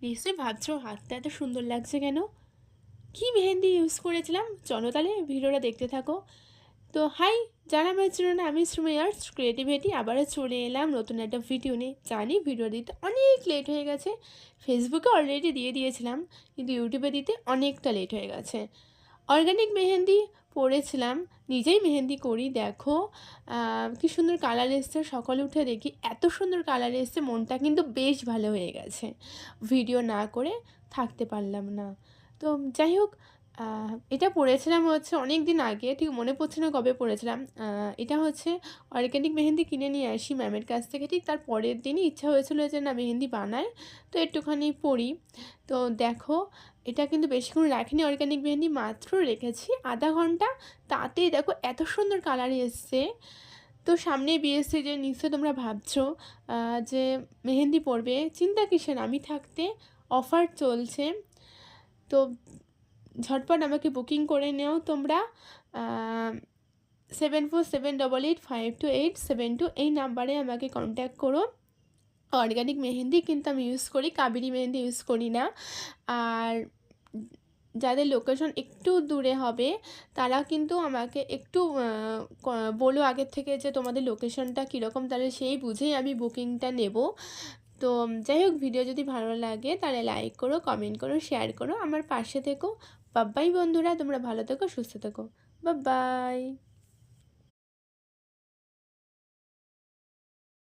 নিশ্চয়ই ভাবছো হাতটা এত সুন্দর লাগছে কেন, কি মেহেন্দি ইউজ করেছিলাম। চলো তাহলে ভিডিওটা দেখতে থাকো। তো হাই, যারা আমার ছিল না, আমি শ্রুমেয়ার্স ক্রিয়েটিভিটি আবারও চলে এলাম নতুন একটা ভিডিও নিয়ে। জানি ভিডিও দিতে অনেক লেট হয়ে গেছে, ফেসবুকে অলরেডি দিয়ে দিয়েছিলাম, কিন্তু ইউটিউবে দিতে অনেকটা লেট হয়ে গেছে। অর্গানিক মেহেন্দি পরেছিলাম, নিজেই মেহেন্দি করি, দেখো কি সুন্দর কালার এসছে। সকালে উঠে দেখি এত সুন্দর কালার এসছে, মনটা কিন্তু বেশ ভালো হয়ে গেছে। ভিডিও না করে থাকতে পারলাম না। তো যাই হোক, এটা পড়েছিলাম হচ্ছে অনেক দিন আগে, ঠিক মনে পড়ছে না কবে পড়েছিলাম। এটা হচ্ছে অর্গ্যানিক মেহেন্দি কিনে নিয়ে আসি ম্যামের কাছ থেকে, ঠিক তার পরের দিনই ইচ্ছা হয়েছিল যে না মেহেন্দি বানায়, তো একটুখানি পড়ি। তো দেখো, এটা কিন্তু বেশিক্ষণ রাখিনি অর্গ্যানিক মেহেন্দি, মাত্র রেখেছি আধা ঘন্টা, তাতেই দেখো এত সুন্দর কালার এসছে। তো সামনে বিয়ের সিজন, নিশ্চয়ই তোমরা ভাবছো যে মেহেন্দি পরবে, চিন্তা কিসের, আমি থাকতে অফার চলছে। তো ঝটপট আমাকে বুকিং করে নেও তোমরা। 7478852872 এই নাম্বারে আমাকে কন্ট্যাক্ট করো। অর্গানিক মেহেন্দি কিন্তু আমি ইউজ করি, কাবেরি মেহেন্দি ইউজ করি না। আর যাদের লোকেশন একটু দূরে হবে তারা কিন্তু আমাকে একটু বলো আগের থেকে যে তোমাদের লোকেশনটা কীরকম, তাহলে সেই বুঝেই আমি বুকিংটা নেব। তো যাই হোক, ভিডিও যদি ভালো লাগে তাহলে লাইক করো, কমেন্ট করো, শেয়ার করো, আমার পাশে থেকো। বাই বন্ধুরা, তোমরা ভালো থেকো, সুস্থ থেকো। বাই।